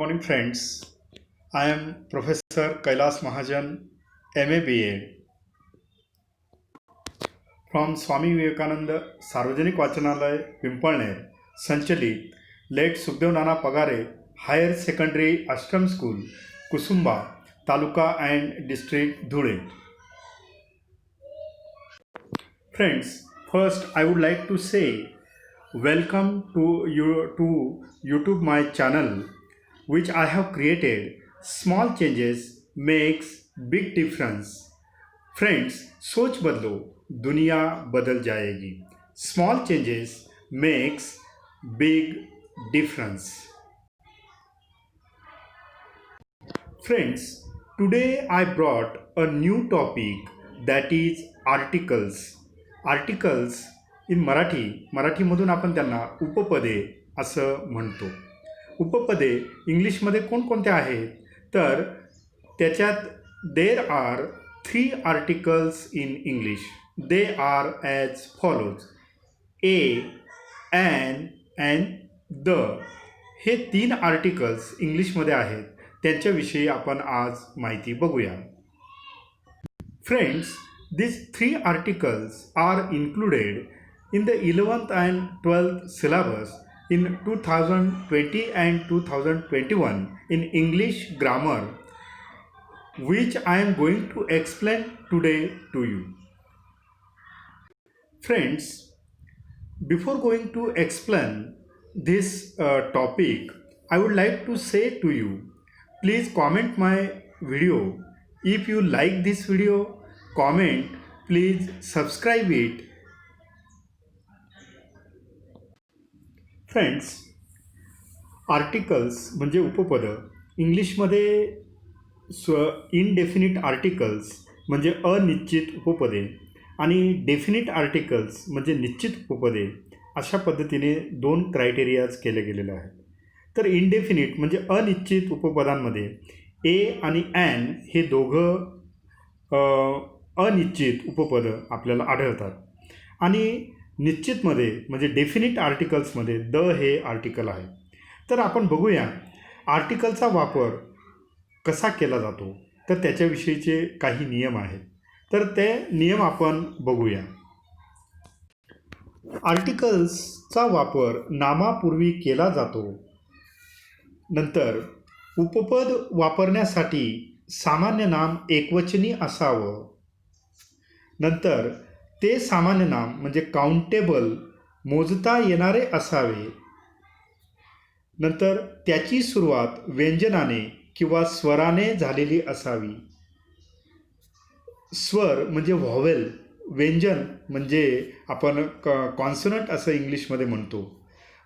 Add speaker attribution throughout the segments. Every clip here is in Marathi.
Speaker 1: Morning, friends. I am Professor Kailas Mahajan, MA BA from Swami Vivekananda सार्वजनिक वाचनालय पिंपळनेर संचलित late Sukhdev Nana Pagare higher secondary ashram school Kusumba taluka and district Dhule. Friends, first I would like to say welcome to YouTube my channel which I have created. Small changes makes big difference. Friends, सोच बदलो दुनिया बदल जाएगी. Small changes makes big difference. Friends, today I brought a new topic that is articles. Articles in मराठीमधून आपण त्यांना उपपदे असं म्हणतो. उपपदे इंग्लिशमध्ये कोणकोणते आहेत तर त्याच्यात there are 3 articles in English. They are as follows: a, an and the. हे 3 आर्टिकल्स इंग्लिशमध्ये आहेत. त्यांच्याविषयी आपण आज माहिती बघूया. Friends, these 3 articles are included in the 11th and 12th syllabus in 2020 and 2021 in English grammar, which I am going to explain today to you. Friends, before going to explain this topic, I would like to say to you, please comment my video. If you like this video, comment, please subscribe it. Friends, articles म्हणजे उपपदं. इंग्लिशमध्ये इनडेफिनिट आर्टिकल्स म्हणजे अनिश्चित उपपदे आणि डेफिनिट आर्टिकल्स म्हणजे निश्चित उपपदे. अशा पद्धतीने 2 क्रायटेरियाज केले गेलेले आहेत. तर इनडेफिनिट म्हणजे अनिश्चित उपपदांमध्ये ए आणि ॲन हे दोघं अनिश्चित उपपदं आपल्याला आढळतात. आणि निश्चितमध्ये म्हणजे डेफिनिट आर्टिकल्समध्ये द हे आर्टिकल आहे. तर आपण बघूया आर्टिकलचा वापर कसा केला जातो. तर त्याच्याविषयीचे काही नियम आहेत. तर ते नियम आपण बघूया. आर्टिकल्सचा वापर नामापूर्वी केला जातो. नंतर उपपद वापरण्यासाठी सामान्य नाम एकवचनी असावं. नंतर ते सामान्य नाम म्हणजे काउंटेबल मोजता येणारे असावे. नंतर त्याची सुरुवात व्यंजनाने किंवा स्वराने झालेली असावी. स्वर म्हणजे व्हॉवेल, व्यंजन म्हणजे आपण कॉन्सनंट असं इंग्लिशमध्ये म्हणतो.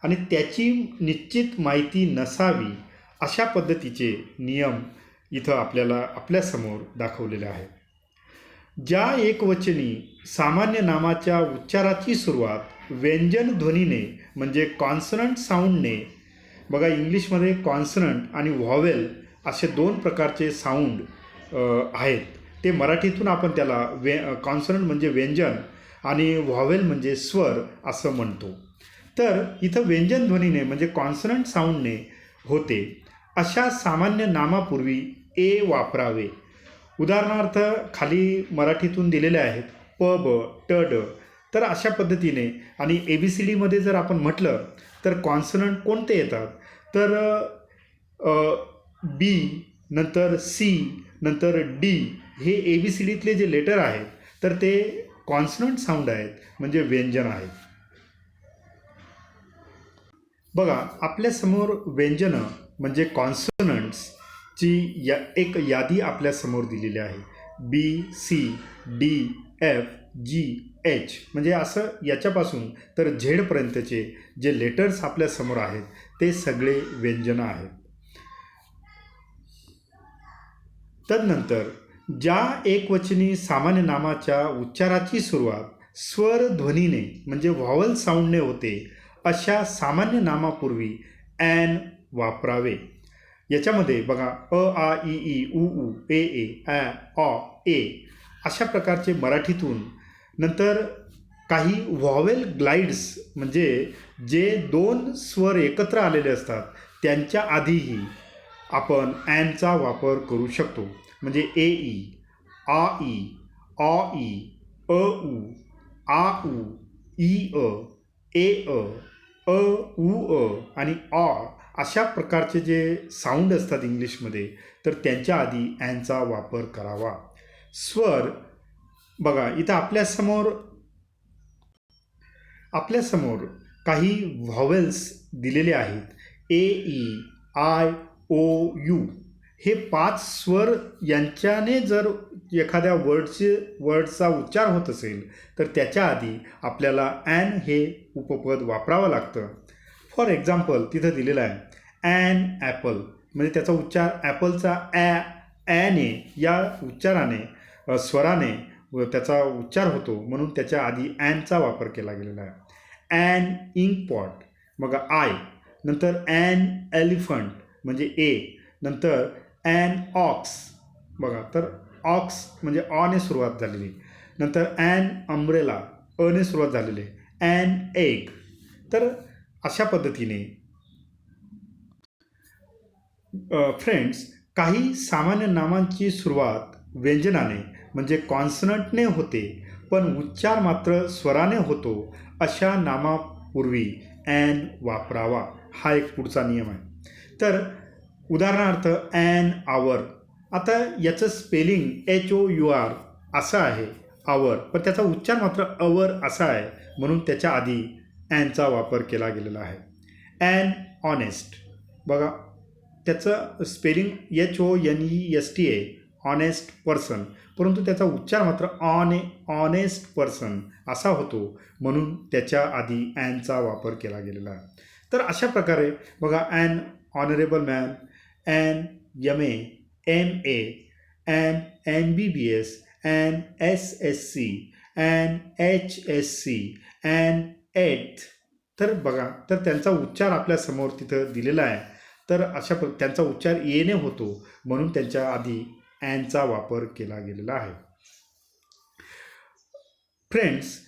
Speaker 1: आणि त्याची निश्चित माहिती नसावी. अशा पद्धतीचे नियम इथं आपल्यासमोर दाखवलेले आहेत. ज्या एकवचनी सामान्य नामाच्या उच्चाराची सुरुवात व्यंजन ध्वनीने म्हणजे कॉन्सनंट साऊंडने. बघा, इंग्लिशमध्ये कॉन्सनंट आणि व्हॉवेल असे 2 प्रकारचे साऊंड आहेत. ते मराठीतून आपण त्याला कॉन्सनंट म्हणजे व्यंजन आणि व्हॉवेल म्हणजे स्वर असं म्हणतो. तर इथं व्यंजन ध्वनीने म्हणजे कॉन्सनंट साऊंडने होते अशा सामान्य नामापूर्वी ए वापरावे. उदाहरणार्थ खाली मराठीतून दिलेले आहेत प, ब, ट, ड. तर अशा पद्धतीने आणि ABCDमध्ये जर आपण म्हटलं तर कॉन्सनंट कोणते येतात तर बी, नंतर सी, नंतर डी. हे ABCDतले जे लेटर आहेत तर ते कॉन्सनंट साऊंड आहेत म्हणजे व्यंजन आहेत. बघा, आपल्यासमोर व्यंजनं म्हणजे कॉन्सनंट्सची एक यादी आपल्यासमोर दिलेली आहे. BCDFGH म्हणजे असं याच्यापासून तर झेडपर्यंतचे जे लेटर्स आपल्यासमोर आहेत ते सगळे व्यंजनं आहेत. तदनंतर ज्या एकवचनी सामान्य नामाच्या उच्चाराची सुरुवात स्वर ध्वनीने म्हणजे व्हॉवल साऊंडने होते अशा सामान्य नामापूर्वी ॲन वापरावे. याच्यामध्ये बघा अ, आ, इ, ई, उ, ऊ, ए, ए, ॲ, ऑ, ए अशा प्रकारचे मराठीतून. नंतर काही व्हॉवेल ग्लाइड्स म्हणजे जे 2 स्वर एकत्र आलेले असतात त्यांच्या आधीही आपण ॲनचा वापर करू शकतो. म्हणजे ए ई, आ ई, ऑ ई, अ उ, आ उ, ई ए उ आणि ऑ अशा प्रकारचे जे साऊंड असतात इंग्लिशमध्ये, तर त्यांच्या आधी ॲनचा वापर करावा. स्वर बघा, इथं आपल्यासमोर काही व्हॉवेल्स दिलेले आहेत. ए ई, आय, ओ, यू हे 5 स्वर यांच्याने जर एखाद्या वर्डचा उच्चार होत असेल, तर त्याच्या आधी आपल्याला ॲन हे उपपद वापरावं लागतं. फॉर एक्झाम्पल तिथं दिलेलं आहे ॲन ॲपल, म्हणजे त्याचा उच्चार ॲपलचा ॲने या उच्चाराने स्वराने त्याचा उच्चार होतो, म्हणून त्याच्या आधी ॲनचा वापर केला गेलेला आहे. ॲन इंक पॉट, मग आय, नंतर ॲन एलिफंट म्हणजे ए, नंतर ॲन ऑक्स, बघा तर ऑक्स म्हणजे ऑने सुरुवात झालेली, नंतर ॲन अम्ब्रेला अने सुरुवात झालेली, ॲन एग. तर अशा पद्धतीने फ्रेंड्स, काही सामान्य नामांची सुरुवात व्यंजनाने म्हणजे कॉन्सनंटने होते, पण उच्चार मात्र स्वराने होतो, अशा नामापूर्वी ॲन वापरावा. हा एक पुढचा नियम आहे. तर उदाहरणार्थ ॲन आवर, आता याचं स्पेलिंग HOUR असं आहे आवर, पण त्याचा उच्चार मात्र अवर असा आहे, म्हणून त्याच्या आधी ॲनचा वापर केला गेलेला आहे. ॲन ऑनेस्ट, बघा त्याचं स्पेलिंग HONEST आहे, ऑनेस्ट पर्सन, परंतु त्याचा उच्चार मात्र ऑनेस्ट पर्सन असा होतो, म्हणून त्याच्या आधी ॲनचा वापर केला गेलेला आहे. तर अशा प्रकारे बघा an honourable man, an MA, MA, an MBBS, an SSC, an HSC, an eighth. तर बघा, तर त्यांचा उच्चार आपल्यासमोर तिथं दिलेला आहे. तर त्यांचा उच्चार येणे होतो, म्हणून त्यांच्या आधी ॲनचा वापर केला गेलेला आहे. फ्रेंड्स,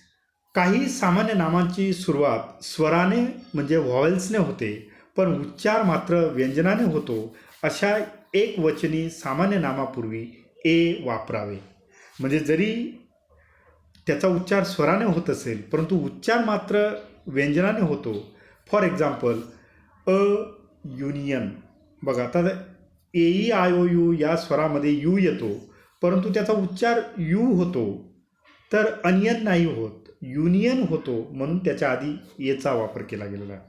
Speaker 1: काही सामान्य नामांची सुरुवात स्वराने म्हणजे व्हॉवेल्सने होते, पण उच्चार मात्र व्यंजनाने होतो, अशा एकवचनी सामान्य नामापूर्वी ए वापरावे. म्हणजे जरी त्याचा उच्चार स्वराने होत असेल, परंतु उच्चार मात्र व्यंजनाने होतो. फॉर एक्झाम्पल अ युनियन, बघा आता AEIOU या स्वरामध्ये यू येतो, परंतु त्याचा उच्चार यू होतो, तर अनियन नाही होत, युनियन होतो, म्हणून त्याच्या आधी एचा वापर केला गेलेला आहे.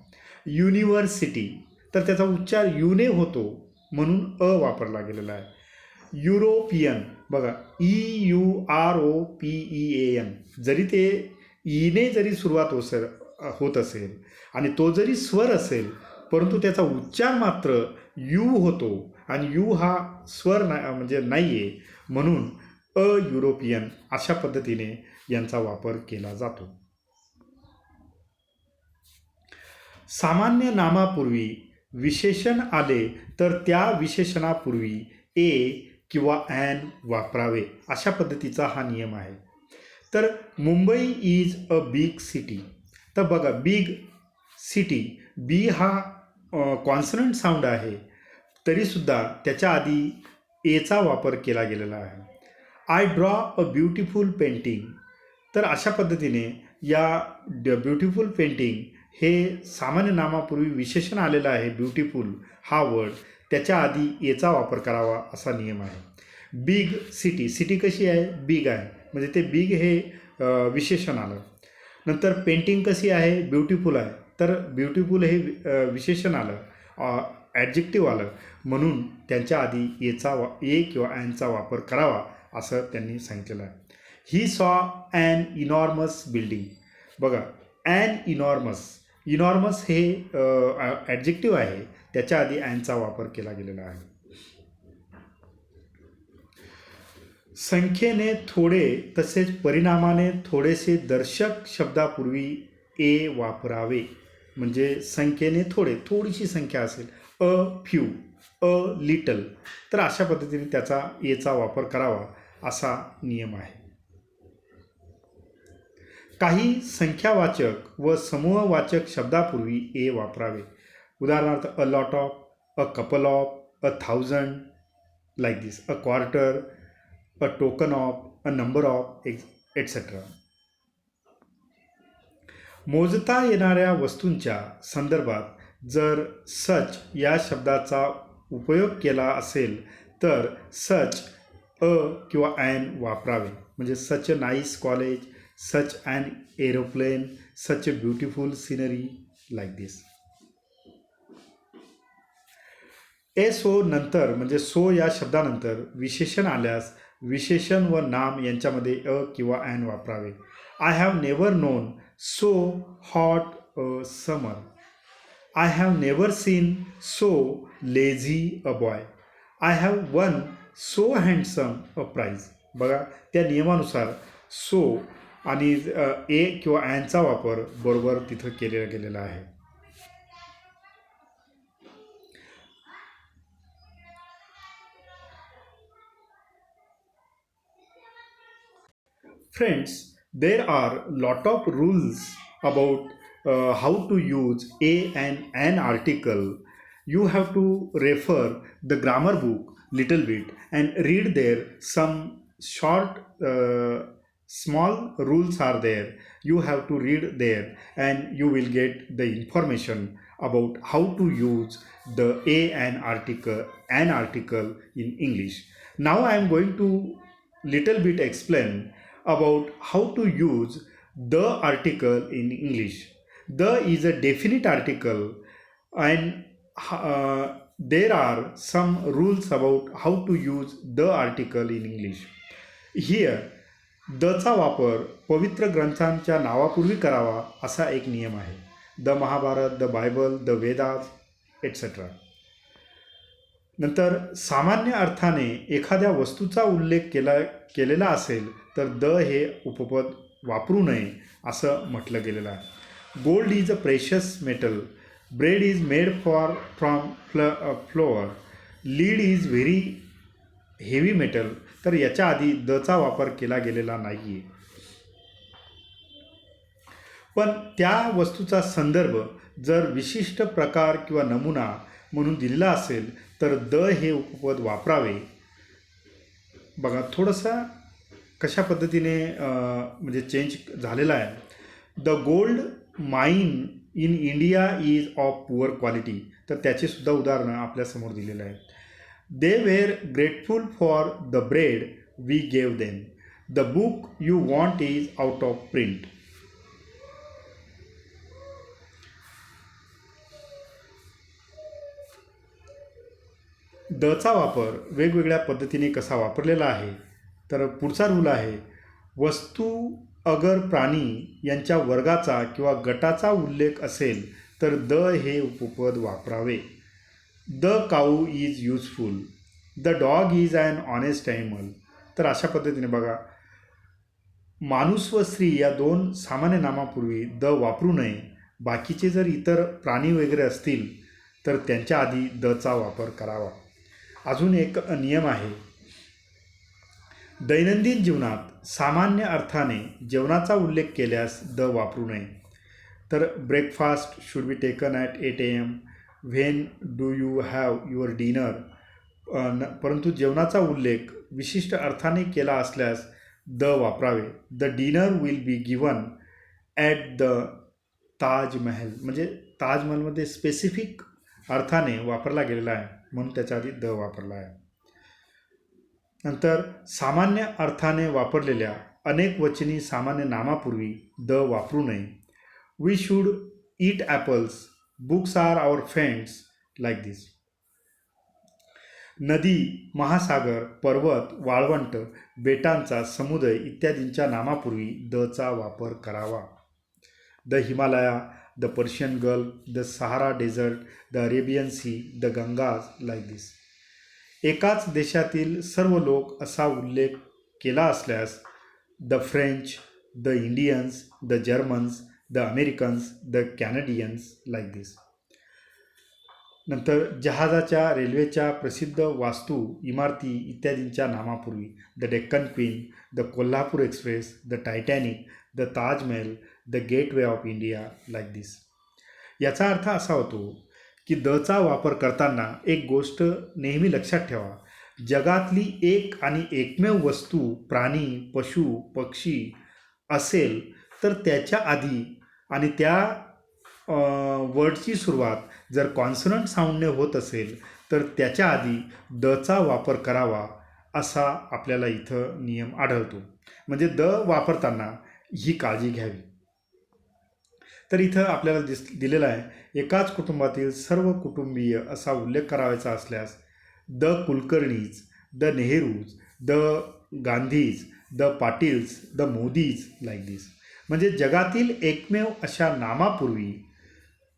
Speaker 1: युनिव्हर्सिटी, तर त्याचा उच्चार यूने होतो, म्हणून अ वापरला गेलेला आहे. युरोपियन, बघा EUROPEAN, जरी ते ईने जरी सुरुवात होत असेल आणि तो जरी स्वर असेल, परंतु त्याचा उच्चार मात्र यू होतो, आणि यू हा स्वर म्हणजे नाही आहे, म्हणून अ युरोपियन अशा पद्धतीने यांचा वापर केला जातो. सामान्य नामापूर्वी विशेषण आले तर त्या विशेषणापूर्वी ए किंवा ॲन वापरावे, अशा पद्धतीचा हा नियम आहे. तर Mumbai is a big city, तर बघा बिग सिटी, बी हा कॉन्सनंट साऊंड आहे, तरीसुद्धा त्याच्या आधी एचा वापर केला गेलेला आहे. I draw a beautiful painting, तर अशा पद्धतीने या ब्युटिफुल पेंटिंग हे सामान्य नामापूर्वी विशेषण आलेलं आहे, ब्युटिफुल हा वर्ड, त्याच्या आधी एचा वापर करावा असा नियम आहे. बिग सिटी, सिटी कशी आहे, बिग आहे, म्हणजे ते बिग हे विशेषण आलं. नंतर पेंटिंग कशी आहे, ब्युटिफुल आहे, तर ब्युटिफुल हे विशेषण आलं, ॲडजेक्टिव्ह आलं, म्हणून त्यांच्या आधी ए किंवा ॲनचा वापर करावा असं त्यांनी सांगितलेलं आहे. He saw an enormous building, बघा ॲन इनॉर्मस हे ॲडजेक्टिव्ह आहे, त्याच्या आधी ॲनचा वापर केला गेलेला आहे. संख्येने थोडे तसेच परिणामाने थोडेसे दर्शक शब्दापूर्वी ए वापरावे. म्हणजे संख्येने थोडीशी संख्या असेल, अ फ्यू, अ लिटल, तर अशा पद्धतीने त्याचा एचा वापर करावा असा नियम आहे. काही संख्यावाचक व समूहवाचक शब्दापूर्वी ए वापरावे. उदाहरणार्थ a lot of, a couple of, 1,000, like this, a quarter, a token of, a number of, etc. मोजता येणाऱ्या वस्तूंच्या संदर्भात जर सच या शब्दाचा उपयोग केला असेल तर सच अ किंवा ॲन वापरावे. म्हणजे such a nice college, such an aeroplane, such a beautiful scenery, like this. So नंतर म्हणजे सो या शब्दानंतर विशेषण आल्यास विशेषण व नाम यांच्यामध्ये अ किंवा ॲन वापरावे. I have never known so hot summer. I have never seen so lazy a boy. I have won so handsome a prize. बघा, त्या नियमानुसार सो आणि ए किंवा ॲनचा वापर बरोबर तिथं केलेला गेलेला आहे. Friends, there are lot of rules about how to use a and an article. You have to refer the grammar book little bit and read there. Some short small rules are there. You have to read there and you will get the information about how to use the a and an article in English. Now I am going to little bit explain about how to use the article in English. The is a definite article and there are some rules about how to use the article in English. Here दचा वापर पवित्र ग्रंथांच्या नावापूर्वी करावा असा एक नियम आहे. The Mahabharata, the Bible, the Vedas, etcetera. नंतर सामान्य अर्थाने एखाद्या वस्तूचा उल्लेख केलेला असेल तर द हे उपपद वापरू नये असं म्हटलं गेलेलं आहे. Gold is a precious metal. Bread is made from flour. Lead is very heavy metal. तर याच्या आधी दचा वापर केला गेलेला नाही आहे. पण त्या वस्तूचा संदर्भ जर विशिष्ट प्रकार किंवा नमुना म्हणून दिलेला असेल तर द हे उपपद वापरावे. बघा थोडंसं कशा पद्धतीने म्हणजे चेंज झालेला आहे. The gold mine in India is of poor quality. तर त्याचेसुद्धा उदाहरणं आपल्यासमोर दिलेलं आहे. They were grateful for the bread we gave them. The book you want is out of print. दचा वापर वेगवेगळ्या पद्धतीने कसा वापरलेला आहे तर पुढचा रूल आहे. वस्तू अगर प्राणी यांच्या वर्गाचा किंवा गटाचा उल्लेख असेल तर द हे उपपद वापरावे. The cow is useful. The dog is an honest animal. तर अशा पद्धतीने बघा माणूस व स्त्री या दोन सामान्य नामापूर्वी द वापरू नये. बाकीचे जर इतर प्राणी वगैरे असतील तर त्यांच्या आधी दचा वापर करावा. अजून एक नियम आहे. दैनंदिन जीवनात सामान्य अर्थाने जेवणाचा उल्लेख केल्यास द वापरू नये. तर breakfast should be taken at 8 AM. When do you have your dinner. परंतु जेवणाचा उल्लेख विशिष्ट अर्थाने केला असल्यास द वापरावे. The dinner will be given at the Taj Mahal. म्हणजे ताजमहलमध्ये स्पेसिफिक अर्थाने वापरला गेलेला आहे म्हणून त्याच्या आधी द वापरला आहे. नंतर सामान्य अर्थाने वापरलेल्या अनेक वचनी सामान्य नामापूर्वी द वापरू नये. We should eat apples. Books are our friends, like this. नदी, महासागर, पर्वत, वाळवंट, बेटांचा समुदाय इत्यादींच्या नामापूर्वी दचा वापर करावा. The Himalaya, the Persian Gulf, the Sahara desert, the Arabian Sea, the Ganges, like this. एकाच देशातील सर्व लोक असा उल्लेख केला असल्यास the French, the Indians, the Germans, the Americans, the Canadians, like this. नंतर जहाजाच्या, रेल्वेच्या प्रसिद्ध वास्तू, इमारती इत्यादींच्या नामापूर्वी the Deccan Queen, the Kolhapur Express, the Titanic, the Taj Mahal, the Gateway of India, like this. याचा अर्थ असा होतो की दचा वापर करताना एक गोष्ट नेहमी लक्षात ठेवा. जगातली एक आणि एकमेव वस्तू, प्राणी, पशु, पक्षी असेल तर त्याच्या आधी आणि त्या वर्डची सुरुवात जर कॉन्सनंट साऊंडने होत असेल तर त्याच्या आधी दचा वापर करावा असा आपल्याला इथं नियम आढळतो. म्हणजे द वापरताना ही काळजी घ्यावी. तर इथं आपल्याला दिलेलं आहे, एकाच कुटुंबातील सर्व कुटुंबीय असा उल्लेख करायचा असल्यास the Kulkarnis, the Nehrus, the Gandhis, the Patils, the Modis, like this. म्हणजे जगातील एकमेव अशा नामापूर्वी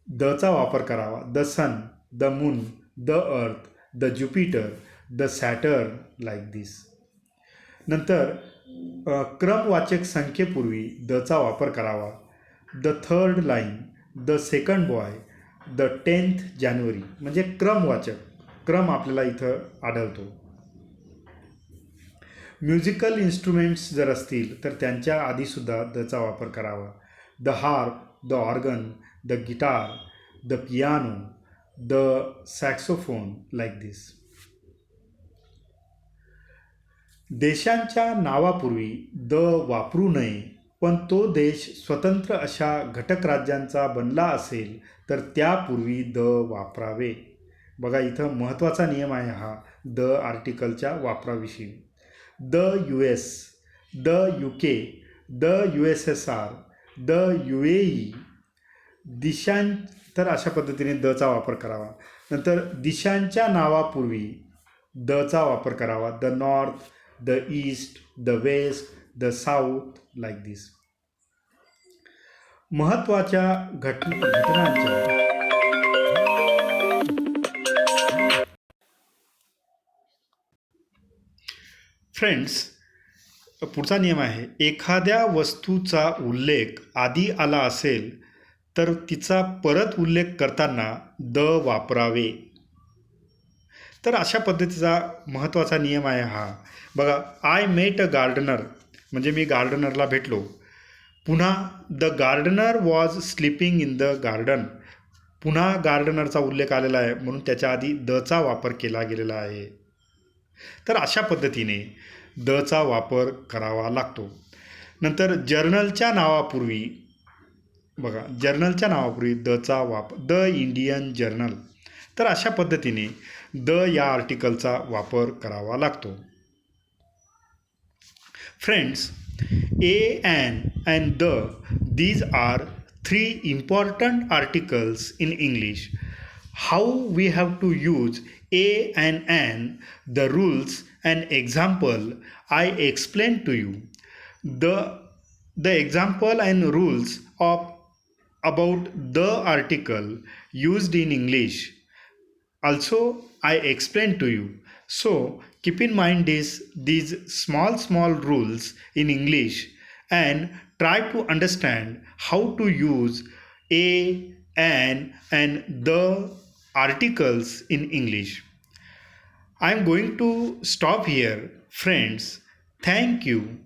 Speaker 1: दचा वापर करावा. The sun, the moon, the earth, the Jupiter, the Saturn, like this. नंतर क्रमवाचक संख्येपूर्वी दचा वापर करावा. The third line, the second boy, the 10th जानेवारी. म्हणजे क्रमवाचक, क्रम आपल्याला इथं आढळतो. म्युझिकल इन्स्ट्रुमेंट्स जर असतील तर त्यांच्या आधीसुद्धा दचा वापर करावा. The harp, the organ, the guitar, the piano, the saxophone, like this. देशांच्या नावापूर्वी द वापरू नये, पण तो देश स्वतंत्र अशा घटक राज्यांचा बनला असेल तर त्यापूर्वी द वापरावे. बघा इथं महत्त्वाचा नियम आहे हा द आर्टिकलच्या वापराविषयी. The US, the UK, the USSR, the UAE, तर अशा पद्धतीने दचा वापर करावा. नंतर दिशांच्या नावापूर्वी दचा वापर करावा. The north, the east, the west, the south, like this. महत्त्वाच्या घटनांच्या फ्रेंड्स, पुढचा नियम आहे, एखाद्या वस्तूचा उल्लेख आधी आला असेल तर तिचा परत उल्लेख करताना द वापरावे. तर अशा पद्धतीचा महत्त्वाचा नियम आहे हा. बघा, आय मेट अ गार्डनर, म्हणजे मी गार्डनरला भेटलो. पुन्हा the gardener was sleeping in the garden. पुन्हा गार्डनरचा उल्लेख आलेला आहे म्हणून त्याच्या आधी दचा वापर केला गेलेला आहे. तर अशा पद्धतीने दचा वापर करावा लागतो. नंतर जर्नलच्या नावापूर्वी, बघा जर्नलच्या नावापूर्वी दचा वापर, द इंडियन जर्नल. तर अशा पद्धतीने द या आर्टिकलचा वापर करावा लागतो. Friends, A, an, and the, these are three important articles in English. How we have to use a and an, the rules and example I explained to you. The example and rules of about the article used in English also I explained to you. So keep in mind these small rules in English and try to understand how to use a, an, and the articles in English. I am going to stop here. Friends, thank you.